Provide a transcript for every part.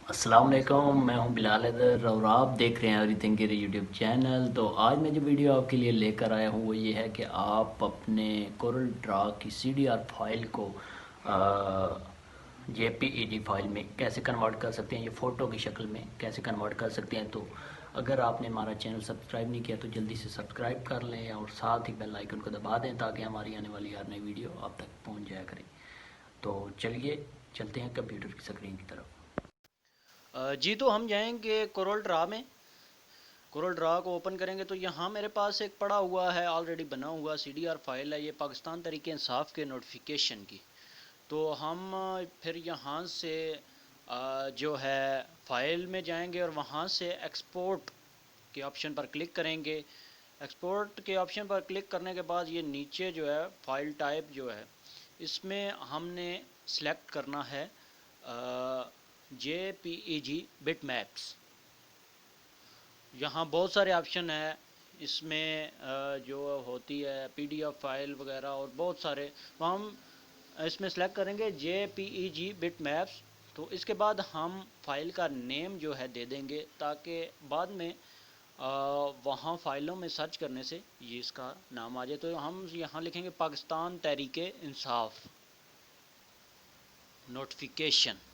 السلام علیکم، میں ہوں بلال حیدر اور آپ دیکھ رہے ہیں ایوری تھنگ کے یوٹیوب چینل۔ تو آج میں جو ویڈیو آپ کے لیے لے کر آیا ہوں وہ یہ ہے کہ آپ اپنے کورل ڈرا کی سی ڈی آر فائل کو جے پی ای جی فائل میں کیسے کنورٹ کر سکتے ہیں، یہ فوٹو کی شکل میں کیسے کنورٹ کر سکتے ہیں۔ تو اگر آپ نے ہمارا چینل سبسکرائب نہیں کیا تو جلدی سے سبسکرائب کر لیں اور ساتھ ہی بیل آئیکن کو دبا دیں تاکہ ہماری آنے والی ہر نئی ویڈیو آپ تک پہنچ جایا کرے۔ تو چلیے چلتے ہیں کمپیوٹر کی اسکرین کی طرف۔ جی تو ہم جائیں گے کورل ڈرا میں۔ کورل ڈرا کو اوپن کریں گے تو یہاں میرے پاس ایک پڑا ہوا ہے، آلریڈی بنا ہوا سی ڈی آر فائل ہے، یہ پاکستان تحریک انصاف کے نوٹیفیکیشن کی۔ تو ہم پھر یہاں سے جو ہے فائل میں جائیں گے اور وہاں سے ایکسپورٹ کے آپشن پر کلک کریں گے۔ ایکسپورٹ کے آپشن پر کلک کرنے کے بعد یہ نیچے جو ہے فائل ٹائپ جو ہے اس میں ہم نے سلیکٹ کرنا ہے جے پی ای جی بٹ میپس۔ یہاں بہت سارے آپشن ہیں، اس میں جو ہوتی ہے پی ڈی ایف فائل وغیرہ اور بہت سارے، تو ہم اس میں سلیکٹ کریں گے جے پی ای جی بٹ میپس۔ تو اس کے بعد ہم فائل کا نیم جو ہے دے دیں گے تاکہ بعد میں وہاں فائلوں میں سرچ کرنے سے یہ اس کا نام آ جائے۔ تو ہم یہاں لکھیں گے پاکستان تحریک انصاف نوٹیفیکیشن۔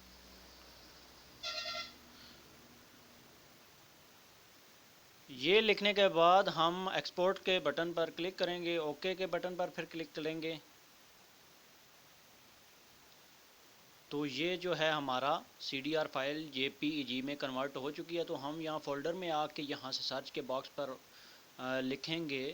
یہ لکھنے کے بعد ہم ایکسپورٹ کے بٹن پر کلک کریں گے، اوکے کے بٹن پر پھر کلک کریں گے۔ تو یہ جو ہے ہمارا سی ڈی آر فائل جے پی ای جی میں کنورٹ ہو چکی ہے۔ تو ہم یہاں فولڈر میں آ کے یہاں سے سرچ کے باکس پر لکھیں گے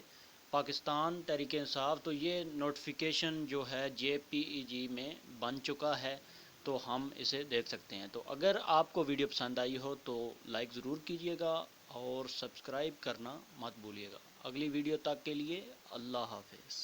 پاکستان تحریک انصاف، تو یہ نوٹیفیکیشن جو ہے جے پی ای جی میں بن چکا ہے، تو ہم اسے دیکھ سکتے ہیں۔ تو اگر آپ کو ویڈیو پسند آئی ہو تو لائک ضرور کیجیے گا اور سبسکرائب کرنا مت بھولیے گا۔ اگلی ویڈیو تک کے لیے اللہ حافظ۔